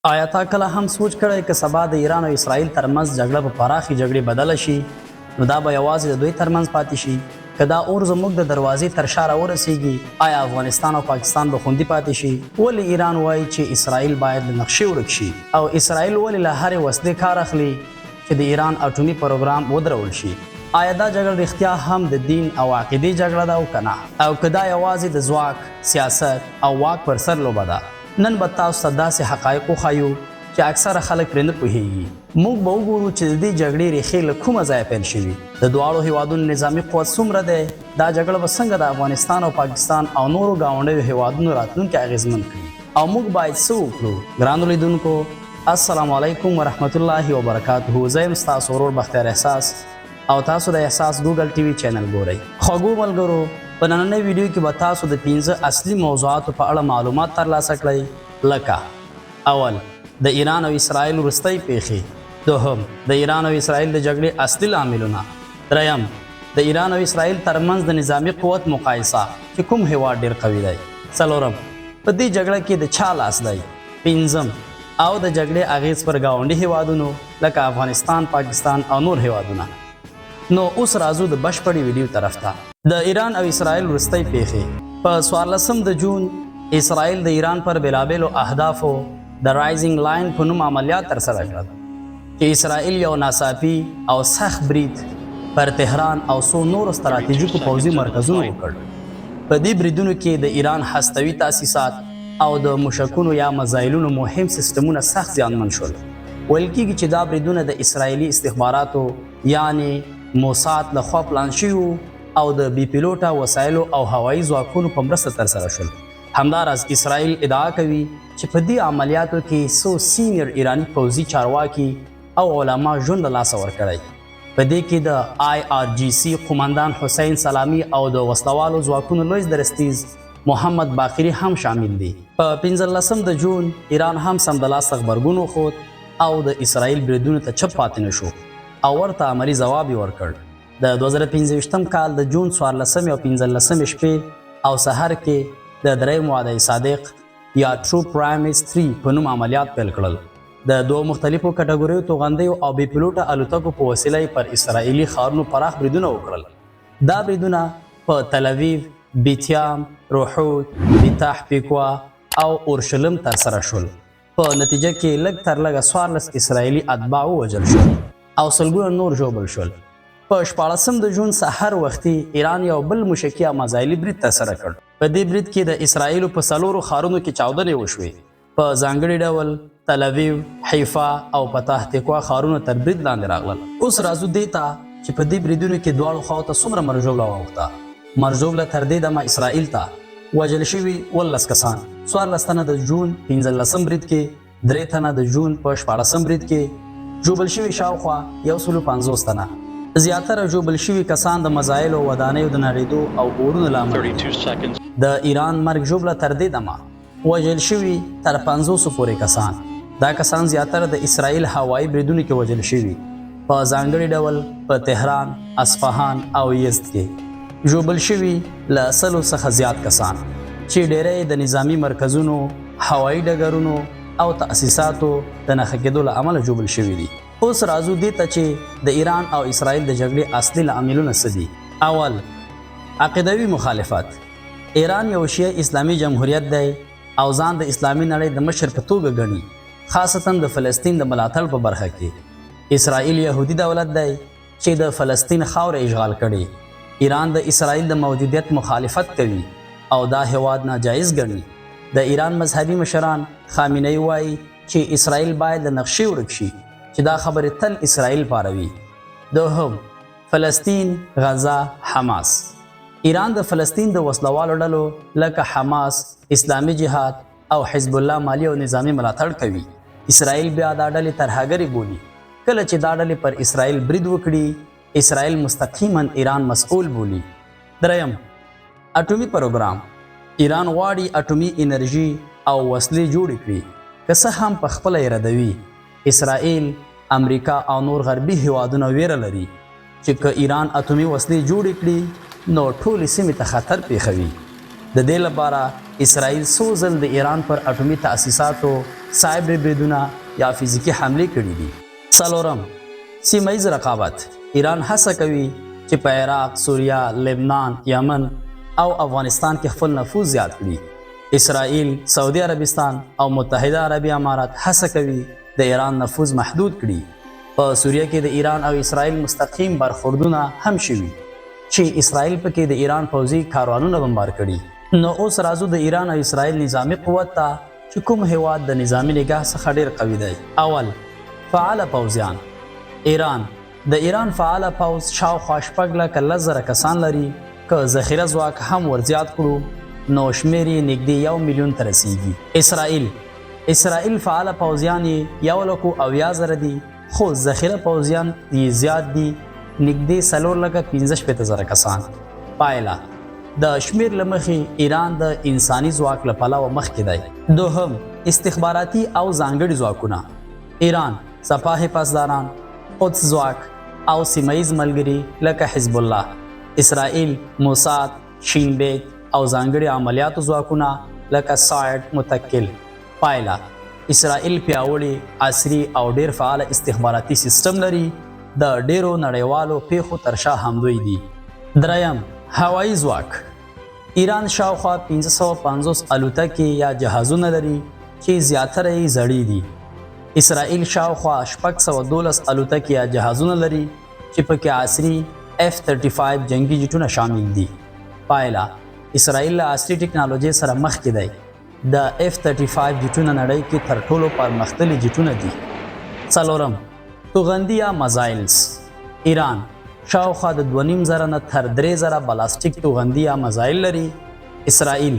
آیا تا کله هم سوچ کړی که سبا د ایران او اسرائیل ترمنځ جګړه په پراخې جګړې بدله شي نو دا به یوازې د دوی ترمنځ پاتې شي؟ که دا اور زموږ د دروازې تر شا راورسیږي آیا افغانستان او پاکستان به خوندي پاتې شي؟ ولې ایران وایي چې اسرائیل باید له نقشې ورک شي؟ او اسرائیل ولې له هرې وسلې کار اخلي چې د ایران اټومي پروګرام ودرول شي؟ آیا دا جګړه رښتیا هم د دین او عقیدې جګړه ده او که نه؟ او که دا یوازې د ځواک، سیاست او واک پر سر لوبه ده؟ نن به تاسو ته داسې حقایق وښایو چې اکثره خلک پرې نه پوهیږي. موږ به وګورو چې د دې جګړې ریښې له کومه ځایه پیل شوي، د دواړو هیوادونو نظامي قوت څومره دی، دا جګړه به څنګه د افغانستان او پاکستان او نورو ګاونډیو هیوادونو راتلونکی اغېزمن کړي، او موږ باید څه وکړو. ګرانو لیدونکو، السلام علیکم ورحمت الله وبرکاته. زه یم ستاسو ورور بختیار احساس او تاسو د احساس ګوګل ټي وي چینل ګورئ. خوږو ملګرو، په نننۍ ویډیو کې به تاسو د 15 اصلي موضوعاتو په اړه معلومات ترلاسه کړئ، لکه اول د ایران او اسرائیل وروستۍ پیښې، دوهم د ایران او اسرائیل د جګړې اصلي لاملونه، دریم د ایران او اسرائیل ترمنځ د نظامي قوت مقایسه چې کوم هیواد ډیر قوي دی، څلورم په دې جګړه کې د چا لاس دی، پنځم او د جګړې اغیز پر ګاونډي هیوادونو لکه افغانستان، پاکستان او نور هیوادونه. نو اوس راځو د بشپړې ویډیو طرف ته. د ایران او اسرائیل وروستۍ پیښې. په 14 د جون اسرائیل د ایران پر بېلابېلو اهدافو د رایزنګ لاین په نوم عملیات ترسره کړل چې اسرائیل یو ناڅاپي او سخت برید پر تهران او څو نورو ستراتیژیکو پوځي مرکزونو وکړ. په دې بریدونو کې د ایران هستوي تاسیسات او د موشکونو یا مزایلونو مهم سیستمونه سخت زیانمن شول. ویل کېږي چې دا بریدونه د اسرائیلي استخباراتو یعنی موساد لخوا پلان شوي او د بي پیلوټه وسایلو او هوایي ځواکونو په مرسته ترسره شول. همداراز اسرائیل ادعا کوي چې په دې عملیاتو کې څو سینیر ایرانی پوځي چارواکي او علما ژوند له لاسه ورکړی. په دې کې د IRGC قومندان حسین سلامی او د وسلوالو ځواکونو لوی درستیز محمد باقری هم شامل دي. په 15 د جون ایران هم سمدلاسه غبرګون وښود او د اسرائیل بریدونو ته چپ پاتې نه شو او ورته عملي ځواب یې ورکړ. د 2015 کال د جون 14 او 15 شپې او سحر کې د درېیم واده صادق یا ټرو پرایمز 3 په نوم عملیات پیل کړل. د دوه مختلفو کټګوریو توغندیو او بي پیلوټه الوتکو په وسیله پر اسرائیلي ښارونو پراخ بریدونه وکړل. دا بریدونه په تل اویو، بیتیام، روحوت، بیتاح پیکوا او اورشلیم ترسره شول. په نتیجه کې لږ تر لږه 14 اسرائیلي اتباع ووژل شول او سلګونه نور ژوبل شول. په 14 د جون سحر وختي ایران یو بل موشکي یا مزایلي برید ترسره کړ. په دې برید کې د اسرائیلو په څلورو ښارونو کې چاودنې وشوې. په ځانګړي ډول تل اویو، حیفا او پتاح تقوا ښارونه تر برید لاندې راغلل. اوس راځو دې ته چې په دې بریدونو کې دواړو خواو ته څومره مرژوبله واوښته. مرژوبله تر دې دمه اسرائیل ته وژل شوي 19 کسان، 14 تنه د جون 15 برید کې، 3 تنه د جون په 14 برید کې، ژوبل شوي شاوخوا 150 تنه. زیاتره ژوبل شوي کسان د مزایلو ودانیو د نړېدو او اورونو له امله. د ایران مرګ ژوبله تر دې دمه وژل شوي تر 500 پورې کسان. دا کسان زیاتره د اسرائیل هوایي بریدونو کې وژل شوي، په ځانګړي ډول په تهران، اصفهان او یزد کې. ژوبل شوي له 100 څخه زیات کسان چې ډېری د نظامی مرکزونو، هوایي ډګرونو او تأسیساتو د نښه کېدو له امله ژوبل شوي دي. اوس راځو دې ته چې د ایران او اسرائیل د جګړې اصلي لاملونه څه دي. اول، عقیدوي مخالفت. ایران یو شیعه اسلامي جمهوریت دی او ځان د اسلامي نړۍ د مشر په توګه ګڼي، خاصتا د فلسطین د ملاتړ په برخه کې. اسرائیل یهودي دولت دی چې د فلسطین خاوره اشغال کړي. ایران د اسرائیل د موجودیت مخالفت کوي او دا هیواد ناجایز ګڼي. د ایران مذهبي مشران خامنه‌ای وایي چې اسرائیل باید له نقشې ورک شي، چې دا خبرې تل اسرائیل پاروي. دوهم، فلسطین، غزه، حماس. ایران د فلسطین د وسلوالو ډلو لکه حماس، اسلامي جهاد او حزب الله مالی او نظامی ملاتړ کوي. اسرائیل بیا دا ډلې ترهګرې بولي. کله چې دا ډلې پر اسرائیل برید وکړي، اسرائیل مستقیما ایران مسؤل بولي. دریم، اټومي پروګرام. ایران غواړي اټومي انرژي او وسلې جوړې کړي، که څه هم په خپله یې ردوي. اسرائیل، امریکا او نور غربي هیوادونه ویره لري چې که ایران اټومي وسلې جوړې کړي نو ټولې سیمې ته خطر پیښوي. د دې لپاره اسرائیل څو ځل د ایران پر اټومي تاسیساتو سایبر بریدونه یا فزیکي حملې کړي دي. څلورم، سیمه ییز رقابت. ایران هڅه کوي چې په عراق، سوریه، لبنان، یمن او افغانستان کې خپل نفوذ زیات کړي. اسرائیل، سعودي عربستان او متحده عربي امارات هڅه کوي د ایران نفوذ محدود کړي. په سوریه کې د ایران او اسرائیل مستقیم برخوردونه هم شوي چې اسرائیل پکې د ایران پوځي کاروانونه بمبار کړي. نو اوس راځو د ایران او اسرائیل نظامی قوت ته چې کوم هیواد د نظامی نگاه څخه ډیر قوي دی. اول، فعال پوځیان. د ایران فعال پوځ شاوخوا 6,00,000 کسان لري. که ذخیره ځواک هم ورزیات کړو نو شمیر یې نږدې 1 میلیون ته رسیږي. اسرائیل فعال پوځیان یې 1,70,000 دي، خو ذخیره پوځیان یې زیات دي، نږدې 4,65,000 کسان. پایله، د شمیر له مخې ایران د انساني ځواک له پلوه مخکې دی. دوهم، استخباراتي او ځانګړي ځواکونه. ایران سپاه پاسداران، قدس ځواک او سیمه ییز ملګري لکه حزب الله. اسرائیل موساد، شین بیت او ځانګړي عملیاتو ځواکونه لکه ساعد متکل. پایله، اسرائیل پیاوړي، عصري او ډیر فعال استخباراتي سیستم لري. د ډیرو نړیوالو پیښو تر شا همدوی دي. دریم، هوایي ځواک. ایران شاوخوا 550 الوتکې یا جهازونه لري چې زیاتره یې زړې دي. اسرائیل شاوخوا 612 الوتکې یا جهازونه لري چې پکې عصري F-35 جنگي جټونه شامل دي. پایله، اسرائیل له عصري ټکنالوژي سره مخکې دی. د F-35 جټونه نړۍ کې تر ټولو پرمختللي جټونه دي. څلورم، توغندي یا مزایلز. ایران شاوخوا د 2,500 نه تر 3,000 بلاستیک توغندي یا مزایل لري. اسرائیل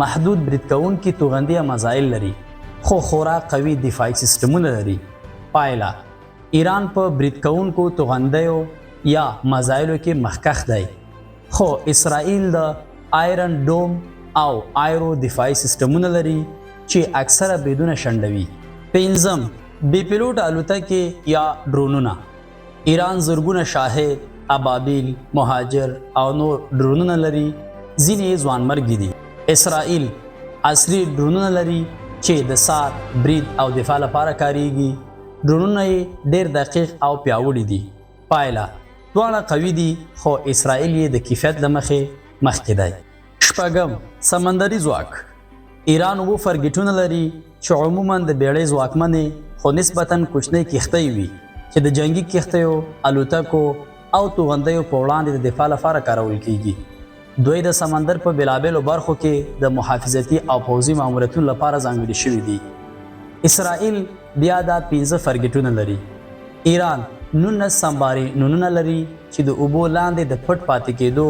محدود برید کوونکي توغندي یا مزایل لري، خو خورا قوي دفاعي سیستمونه لري. پایله، ایران په برید کوونکو توغندیو یا مزایلو کې مخکښ دی، خو اسرائیل د آیرن ډوم او آیرو دفاعي سیستمونه لري چې اکثره بریدونه شنډوي. پنځم، بې پیلوټ الوتکې یا ډرونونه. ایران زرګونه شاهد، ابابیل، مهاجر او نور ډرونونه لري، ځینې یې ځوانمرګي دي. اسرائیل عصري ډرونونه لري چې د سار، برید او دفاع لپاره کاریږي. ډرونونه یې ډېر دقیق او پیاوړي دي. پایله، دواړه قوي دي، خو اسرائیل یې د کیفیت له مخې مخکې دی. شپږم، سمندري ځواک. ایران 2 فرګیټونه لري چې عموما د بیړۍ ځواکمنې خو نسبتاً کوچنۍ کښتۍ وي چې د جنگي کښتیو، الوتکو او توغندیو په وړاندې د دفاع لپاره کارول کیږي. دوی د سمندر په بېلابېلو برخو کې د محافظتي او پوځي ماموریتونو لپاره ځانګړي شوي دي. اسرائیل بیا دا 5 فرګیټونه لري. ایران 19 سمباري نونونه لري چې د اوبو لاندې د پټ پاتې کېدو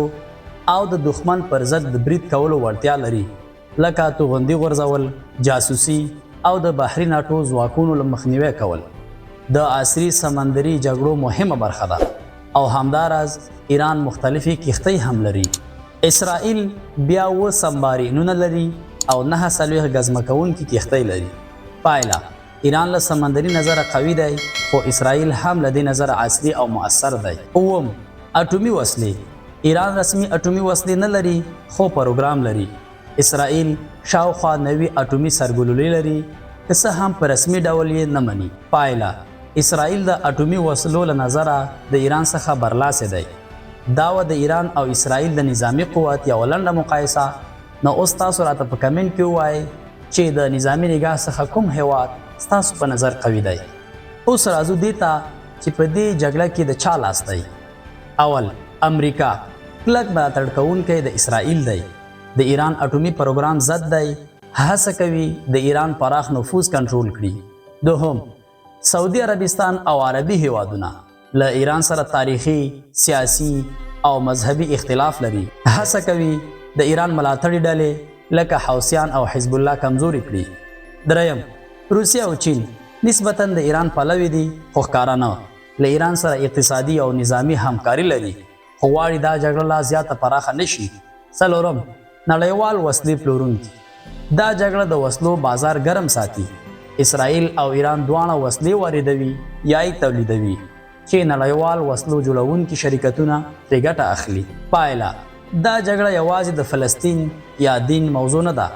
او د دښمن پر ضد د برید کولو وړتیا لري، لکه توغندي غورځول، جاسوسي او د بحري ناټو ځواکونو له مخنیوي کول. د عصري سمندري جګړو مهمه برخه ده. او همداراز ایران مختلفي کښتۍ هم لري. اسرائیل بیا 7 سمباري نونه لري او 9 ګزمکونکي کښتۍ لري. پایله، ایران له سمندري نظره قوي دی، خو اسرائیل هم له دې نظره عصري او مؤثر دی. اوم، اټومي وسلې. ایران رسمي اټومي وسلې نه لري، خو پروګرام لري. اسرائیل شاوخوا 90 اټومي سرګلولې لري، که څه هم په رسمي ډول یې نه مني. پایله، اسرائیل د اټومي وسلو له نظره د ایران څخه برلاسه دی. دا د ایران او اسرائیل د نظامی قوت یو لنډه مقایسه. نو اوس تاسو راته په کمنټ کې ووایئ چې د نظامی نگاه څخه کوم هیواد ستاسو په نظر قوي دی. اوس راځو دې ته چې په دې جګړه کې د چا لاس دی. اول، امریکا کلک ملاتړ کوونکی د اسرائیل دی. د ایران اټومي پروګرام ضد دی، هڅه کوي د ایران پراخ نفوذ کنټرول کړي. دوهم، سعودي عربستان او عربي هیوادونه له ایران سره تاریخي، سیاسي او مذهبي اختلاف لري، هڅه کوي د ایران ملاتړي ډلې لکه حوثیان او حزب الله کمزوري کړي. دریم، روسیه او چین نسبتاً د ایران پلوي دي، خو ښکاره نه. له ایران سره اقتصادي او نظامی همکاري لري، خو غواړي دا جګړه لا زیاته پراخه نشي. څلورم، نړیوال وسلې پلورونکي. دا جګړه د وسلو بازار ګرم ساتي. اسرائیل او ایران دواړه وسلې واردوي یا یې تولیدوي چې نړیوال وسلو جوړونکي شرکتونه ترې ګټه اخلي. پایله، دا جګړه یوازې د فلسطین یا دین موضوع نه ده،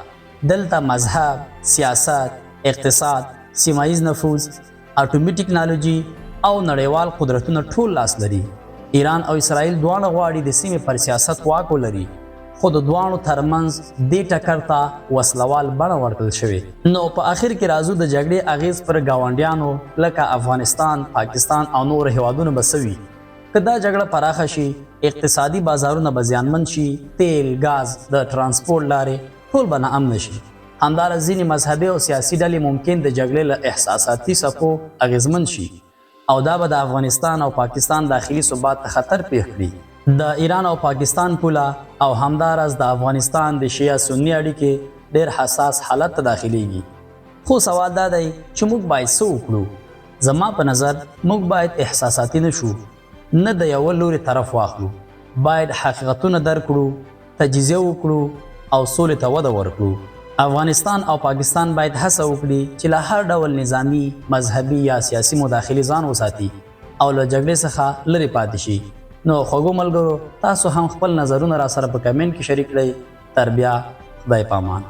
دلته مذهب، سیاست، اقتصاد، سیمایز نفوذ، اټومي ټکنالوژي او نړیوال قدرتونه ټول لاس لري. ایران او اسرائیل دواړه غواړي د سیمې پر سیاست واک ولري، خو د دواړو ترمنځ دې ټکر ته وسلوال بڼه ورکړل شوې. نو په آخر کې راځو د جګړې اغیز پر ګاونډیانو لکه افغانستان، پاکستان او نور هیوادونو به څه وي. که دا جګړه پراخه شي، اقتصادي بازارونه به زیانمن شي، تیل، ګاز، د ترانسپورټ لارې ټول به ناامنه شي. همداراز ځینې مذهبي او سیاسي ډلې ممکن د جګړې له احساساتي څپو اغیزمن شي او دا به د افغانستان او پاکستان داخلي ثبات ته خطر پیښ کړي. د ایران او پاکستان پوله او همداراز د افغانستان د شیعه سنی اړیکې ډېر حساس حالت ته داخليږي. خو سوال دا دی چې موږ باید څه وکړو؟ زما په نظر موږ باید احساساتي نه شو، نه د یو لوري طرف واخلو. باید حقیقتونه درک کړو، تجزیه وکړو او سولې ته وده ورکړو. افغانستان او پاکستان باید هڅه وکړي چې له هر ډول نظامی، مذهبي یا سیاسي مداخلې ځان وساتي او له جګړې څخه لرې پاتې شي. نو خوږو ملګرو، تاسو هم خپل نظرونه را سره په کمنټ کې شریک کړئ. تر بیا، خدای پامان.